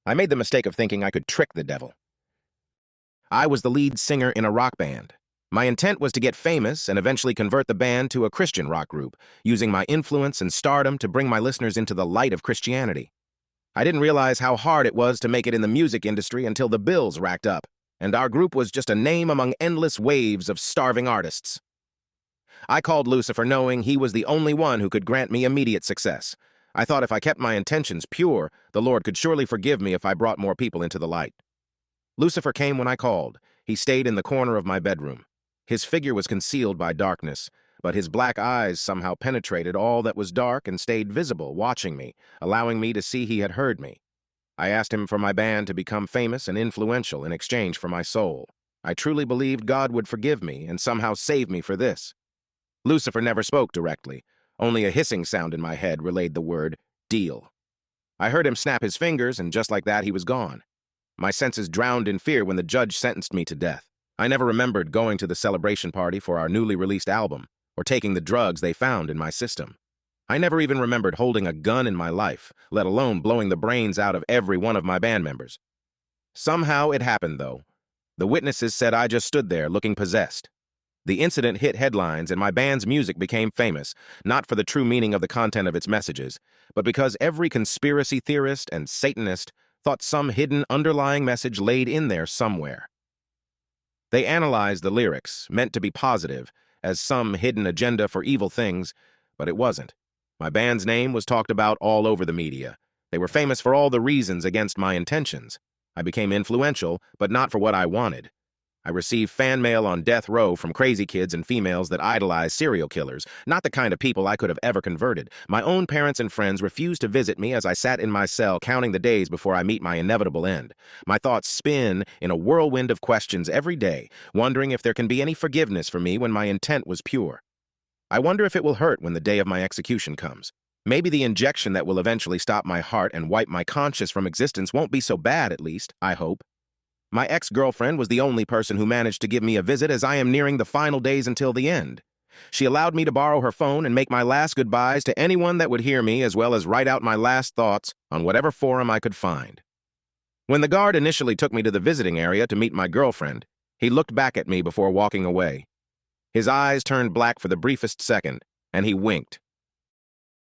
I made the mistake of thinking I could trick the devil. I was the lead singer in a rock band. My intent was to get famous and eventually convert the band to a Christian rock group, using my influence and stardom to bring my listeners into the light of Christianity. I didn't realize how hard it was to make it in the music industry until the bills racked up, and our group was just a name among endless waves of starving artists. I called Lucifer knowing he was the only one who could grant me immediate success. I thought if I kept my intentions pure, the Lord could surely forgive me if I brought more people into the light. Lucifer came when I called. He stayed in the corner of my bedroom. His figure was concealed by darkness, but his black eyes somehow penetrated all that was dark and stayed visible, watching me, allowing me to see he had heard me. I asked him for my band to become famous and influential in exchange for my soul. I truly believed God would forgive me and somehow save me for this. Lucifer never spoke directly. Only a hissing sound in my head relayed the word, deal. I heard him snap his fingers, and just like that, he was gone. My senses drowned in fear when the judge sentenced me to death. I never remembered going to the celebration party for our newly released album, or taking the drugs they found in my system. I never even remembered holding a gun in my life, let alone blowing the brains out of every one of my band members. Somehow it happened, though. The witnesses said I just stood there looking possessed. The incident hit headlines and my band's music became famous, not for the true meaning of the content of its messages, but because every conspiracy theorist and Satanist thought some hidden underlying message laid in there somewhere. They analyzed the lyrics, meant to be positive, as some hidden agenda for evil things, but it wasn't. My band's name was talked about all over the media. They were famous for all the reasons against my intentions. I became influential, but not for what I wanted. I received fan mail on death row from crazy kids and females that idolize serial killers, not the kind of people I could have ever converted. My own parents and friends refused to visit me as I sat in my cell counting the days before I meet my inevitable end. My thoughts spin in a whirlwind of questions every day, wondering if there can be any forgiveness for me when my intent was pure. I wonder if it will hurt when the day of my execution comes. Maybe the injection that will eventually stop my heart and wipe my conscience from existence won't be so bad, at least, I hope. My ex-girlfriend was the only person who managed to give me a visit as I am nearing the final days until the end. She allowed me to borrow her phone and make my last goodbyes to anyone that would hear me, as well as write out my last thoughts on whatever forum I could find. When the guard initially took me to the visiting area to meet my girlfriend, he looked back at me before walking away. His eyes turned black for the briefest second, and he winked.